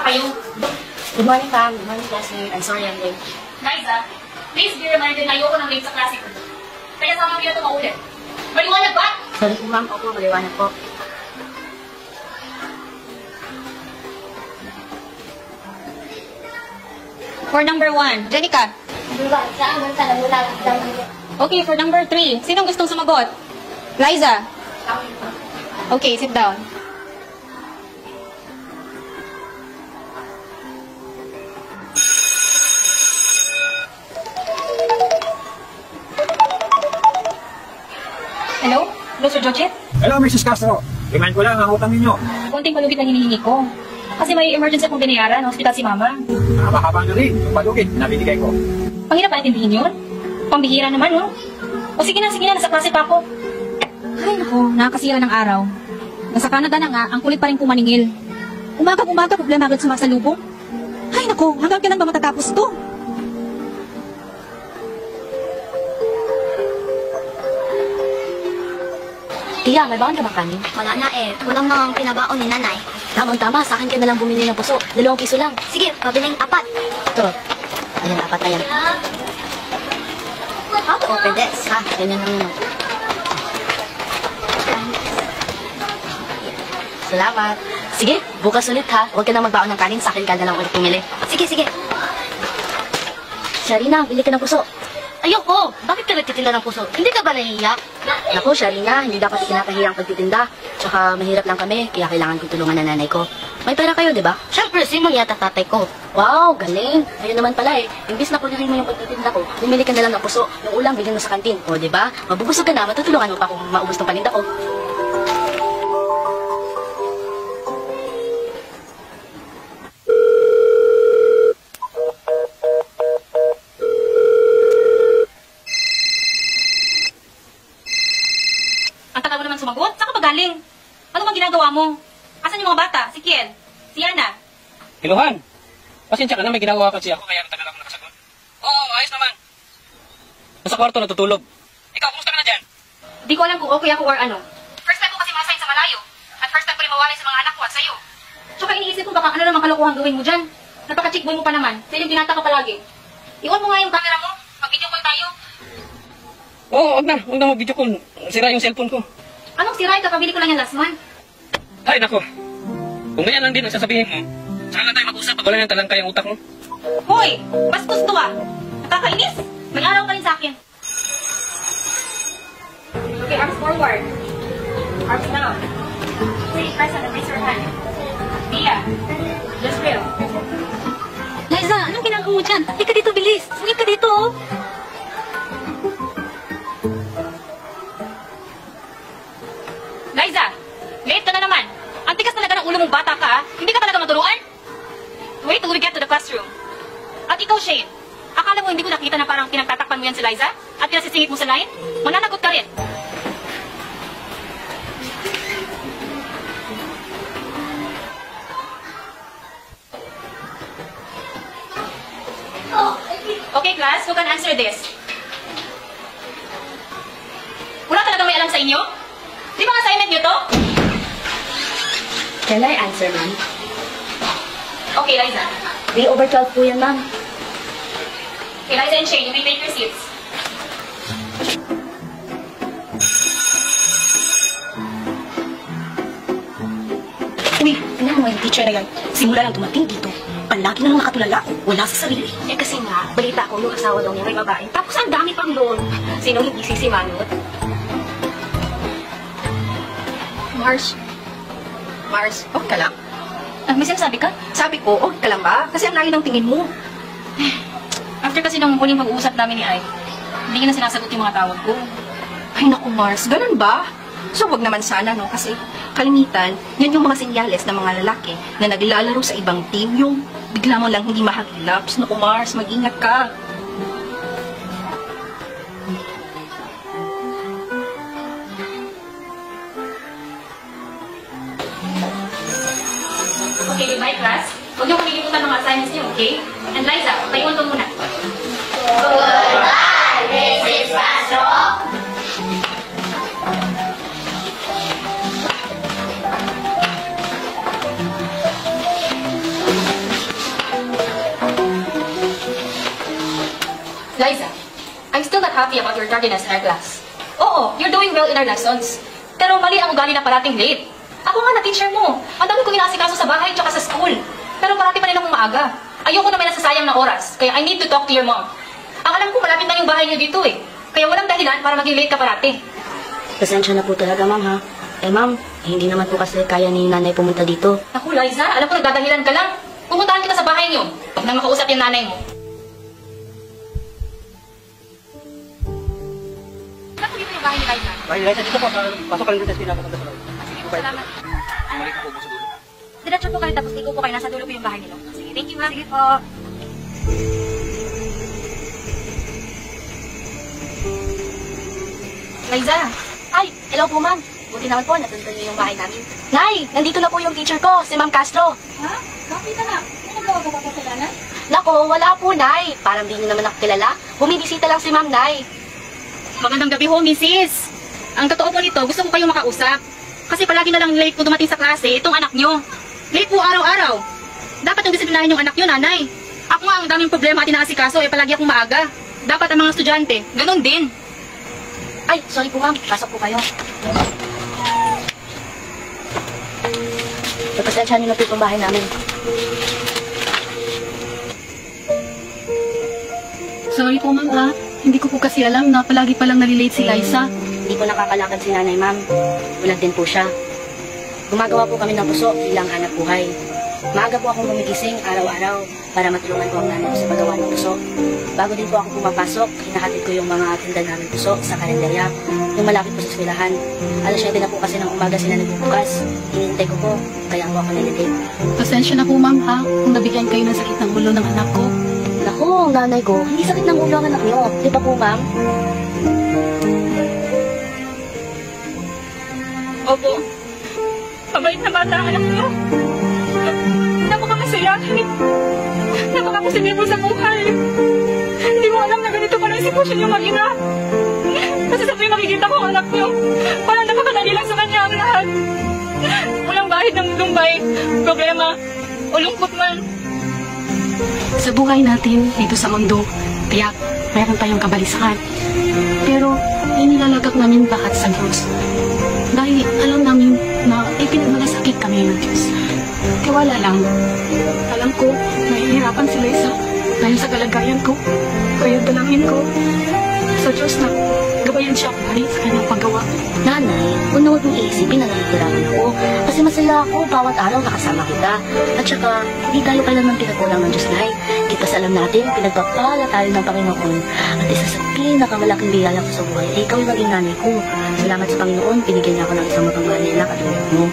kayo. Good morning, ma'am. Good morning, classmate. I'm sorry I'm late. Liza, please be reminded na ayoko ng late sa klase ko. Kaya sama kita ito maulit. Maliwanag ba? Sorry po, ma'am. Opo, maliwanag po. For number 1, Jenica. Okay, for number 3, sinong gustong sumagot? Liza. Okay, sit down. Hello? Hello, Sir Jojit? Hello, Mrs. Castro. Remind ko lang ang utang ninyo. Konting palugit na hinihingi ko. Kasi may emergency akong binayaran, hospital si Mama. Mahaba na rin. Yung palugit na binigay ko. Panghirap ba intindihin yun? Pambihira naman, no? O sige na, nasa klase pa ako. Ay, naku, nakakasira ng araw. Nasa Canada na nga, ang kulit pa rin kumaningil. Umaga, problema agad sumasalubong. Ay, naku, hanggang kailan ba matatapos to? Tia, may baon ka ba kanin? Wala na eh. Kulang na ang pinabaon ni nanay. Tamang-tama, sa akin ka na lang bumili ng puso. 2 piso lang. Sige, pabiling 4. Ito. Ayan, 4 na yan. How to open this? Ganyan lang yun. Salamat. Sige, bukas ulit ha. Huwag ka na magbaon ng kanin. Sa akin ka na lang ulit pumili. Sige. Sharina, bili ka ng puso. Ayoko! Bakit ka nagtitinda ng puso? Hindi ka ba nahihiya? Naku, Sharina, hindi dapat ikinakahiyang pagtitinda. Tsaka mahirap lang kami, kaya kailangan kong tulungan ng nanay ko. May pera kayo, di ba? Siyempre, sino yata tatay ko? Wow, galing. Ayun naman pala eh. Imbis na kulihin mo yung pagtitinda ko, bumili ka na lang ng puso. Yung ulang, bilhin mo sa kantin. O, di ba? Mabubusog ka na, matutulungan mo pa kung maubos ng paninda ko. Ang tagal mo naman sumagot? Saan ka ba galing? Ano bang ginagawa mo? Asan yung mga bata? Si Kiel? Si Yana? Iluhan, pasensya ka na, may ginagawa kasi ako kaya natagal ako nakasagot. Oo, ayos naman. Nasa kwarto natutulog. Ikaw, kumusta ka na dyan? Di ko alam kung okay ako or ano. First time ko kasi masign sa malayo. At first time ko rin mawalay sa mga anak ko at sa'yo. Tsaka iniisip ko baka ano namang kalokohan gawin mo dyan. Napaka-chickboy mo pa naman. Dahil yung binata ka palagi. Iwan mo nga yung camera mo. Mag-video call tayo. Oo, wag na mo video call. Sira yung cellphone ko. Anong sira? Kakabili ko lang yan last month. Ay, nako. Kung ganyan lang din ang sasabihin mo, saka lang tayo mag-usap pag wala nang talangka yung utak mo. Hoy! Bastos to ah! Nakakainis! May araw ka rin sa akin. Okay, arms forward. Arms down. Stay present and raise your hand. Tia, just real. Liza, anong ginagawa mo dyan? Halika dito, bilis. Halika dito, oh. Liza, late ka na naman. Ang tigas talaga ng ulo mong bata ka, ah. Hindi ka talaga maturuan? Wait till we get to the classroom. At ikaw, Shane, akala mo hindi ko nakita na parang pinagtatakpan mo yan si Liza? At pinasisingit mo sa line? Mananagot ka rin. Okay, class, who can answer this? Wala talaga may alam sa inyo? Di ba assignment nyo to? Can I answer, ma'am? Okay, Liza. Way over 12 po yan, ma'am. Okay, Liza and Shane, you may take your seats. Uy, tingnan mo yung teacher na yan. Simula lang dumating dito. Palagi na lang nakatulala. Wala sa sarili. Eh kasi nga, balita ko yung asawa daw niya may babae. Tapos ang dami pang loan. Sino hindi sisimanot? Mars, okay ka lang? May sinasabi ka? Sabi ko, okay ka lang ba? Kasi ang layo ng tingin mo. After kasi nung huling pag-uusap namin ni Ay, hindi niya na sinasagot yung mga tawag ko. Ay naku, Mars, ganun ba? So, wag naman sana, no? Kasi kalimitan, yan yung mga senyales ng mga lalaki na naglalaro sa ibang team, yung bigla mo lang hindi mahagilap. So, naku, Mars, mag-ingat ka. Okay, goodbye class. Huwag niyo kalilimutan mga assignments niyo, okay? And Liza, tayuan ko muna. Goodbye, Mrs. Castro. Liza, I'm still not happy about your tardiness in our class. Oo, you're doing well in our lessons. Pero mali ang ugali na parating late. Ako nga na teacher mo. Ang dami kong inaasikaso sa bahay tsaka sa school. Pero parati pa rin akong maaga. Ayoko na may nasasayang na oras. Kaya I need to talk to your mom. Ang alam ko malapit na yung bahay niyo dito eh. Kaya walang dahilan para maging late ka parati. Pasensya na po talaga, ma'am, ha? Eh, ma'am, hindi naman po kasi kaya ni nanay pumunta dito. Naku, Liza, alam ko nagdadahilan ka lang. Pumuntahan kita sa bahay niyo. Huwag nang makausap yung nanay mo. Saan dito yung bahay ni Liza? Bahay Liza, dito po. Pasok ka lang dito sa pinakapunta sa loob. Sige po kayo. Salamat. Mali ko po sa dulo. Diretso po kayo tapos ikaw po kayo. Nasa dulo po yung bahay nila. Sige, thank you, ha. Sige po. Liza! Ay, hello po, ma'am. Buti naman po, natuntan niyo yung bahay namin. Nay, nandito na po yung teacher ko, si Ma'am Castro. Ha? Bakit na nga? May nagawa ka ba kasalanan? Nako, wala po, Nay. Parang di niyo naman ako kilala. Bumibisita lang si Ma'am, Nay. Magandang gabi ho, Mrs. Ang totoo po nito, gusto ko kayong makausap. Kasi palagi na lang late po dumating sa klase itong anak nyo. Late po araw-araw. Dapat yung disiplinahin yung anak nyo, nanay. Ako nga, ang daming problema at inaasikaso, eh palagi akong maaga. Dapat ang mga estudyante, ganun din. Ay, sorry po, ma'am. Pasok po kayo. Pagpasensyahan niyo na po itong bahay namin. Sorry po, ma'am, ha? Hindi ko po kasi alam na palagi palang nalilate si Liza. Hindi po nakakalakad si nanay, ma'am. Ulag din po siya. Gumagawa po kami ng puso bilang hanap buhay. Maaga po akong gumigising araw-araw para matulungan ko ang nanay ko sa paggawa ng puso. Bago din po ako pumapasok, hinahatid ko yung mga tinda namin puso sa kalendarya, yung malapit po sa eskwelahan. Alas 7 na po kasi ng umaga sila nagbubukas. Hinihintay ko po, kaya po ako nalilate. Pasensya na po, ma'am, ha? Kung nabigyan kayo ng sakit ng ulo ng anak ko. Naku, ang nanay ko, hindi sakit ng ulo ang anak niyo. Di ba po, ma'am? Opo. Mabait na bata ang anak nyo. Napakamasayahin. Napakapositibo sa buhay. Hindi mo alam na ganito pala yung sitwasyon yung mag-ina. Kasi sa tuwing makikita ko ang anak nyo, parang napakadali lang sa kanya ang lahat. Walang bahid ng lumbay, problema, o lungkot man. Sa buhay natin dito sa mundo, kaya mayroon tayong kabalisahan. Pero inilalagak namin lahat sa Diyos. Dahil alam namin na ipinagmalasakit kami ng Diyos. Tiwala lang. Alam ko, nahihirapan si Liza dahil sa kalagayan ko. Kaya dalangin ko sa Diyos na gabayan siya dahil sa kanyang paggawa. Nanay, una huwag mong iisipin na nahihirapan ako. Kasi masaya ako bawat araw nakasama kita. At saka, hindi tayo kailanman pinagkulang ng Diyos, Nay. Kita sa alam natin, pinagpapala tayo ng Panginoon. At isa sa pinakamalaking biyaya ko sa buhay ay ikaw yung naging nanay ko. Salamat sa Panginoon, binigyan niya ako ng isang mapagmahal na anak at tulad mo.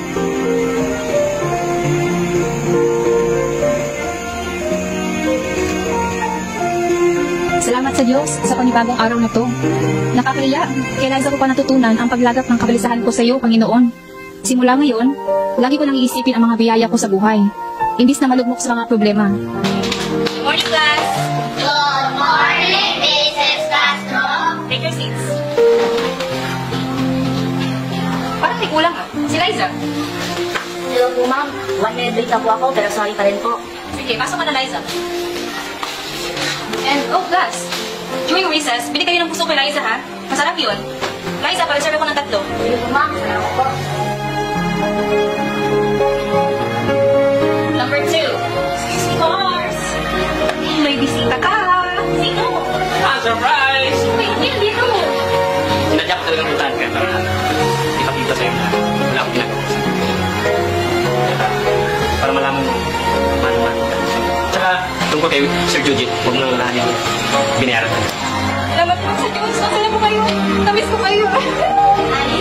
Salamat sa Diyos sa panibagong araw na to. Nakakaya, kay Liza ko pa natutunan ang paglagap ng kabalisahan ko sa iyo, Panginoon. Simula ngayon, lagi ko nang iisipin ang mga biyaya ko sa buhay, imbis na malugmok sa mga problema. Good morning, class! Good morning, Mrs. Castro. Take your seats. Parang may kulang ah. Si Liza. Hello po, ma'am. 1 minute late na po ako, pero sorry pa rin po. Sige, pasok ka na, Liza. And, oh, class. During recess, bili kayo ng puso kay Liza, ha? Masarap yun. Liza, pag-serve ako ng 3. Hello po, ma'am. Salamat po. Number 2. Excuse me, Mars. May bisita ka. Sino? Surprise! Wait, dito. Sinadya ko talagang puntahan ka para ipakita sa'yo na wala akong ginagawa sa para malaman mo man. Tsaka, tungkol kay Sir Jujit, huwag mo nang alahin yung binayaran ka. Salamat po sa Diyos. Masaya po kayo. Namiss ko kayo. Ay,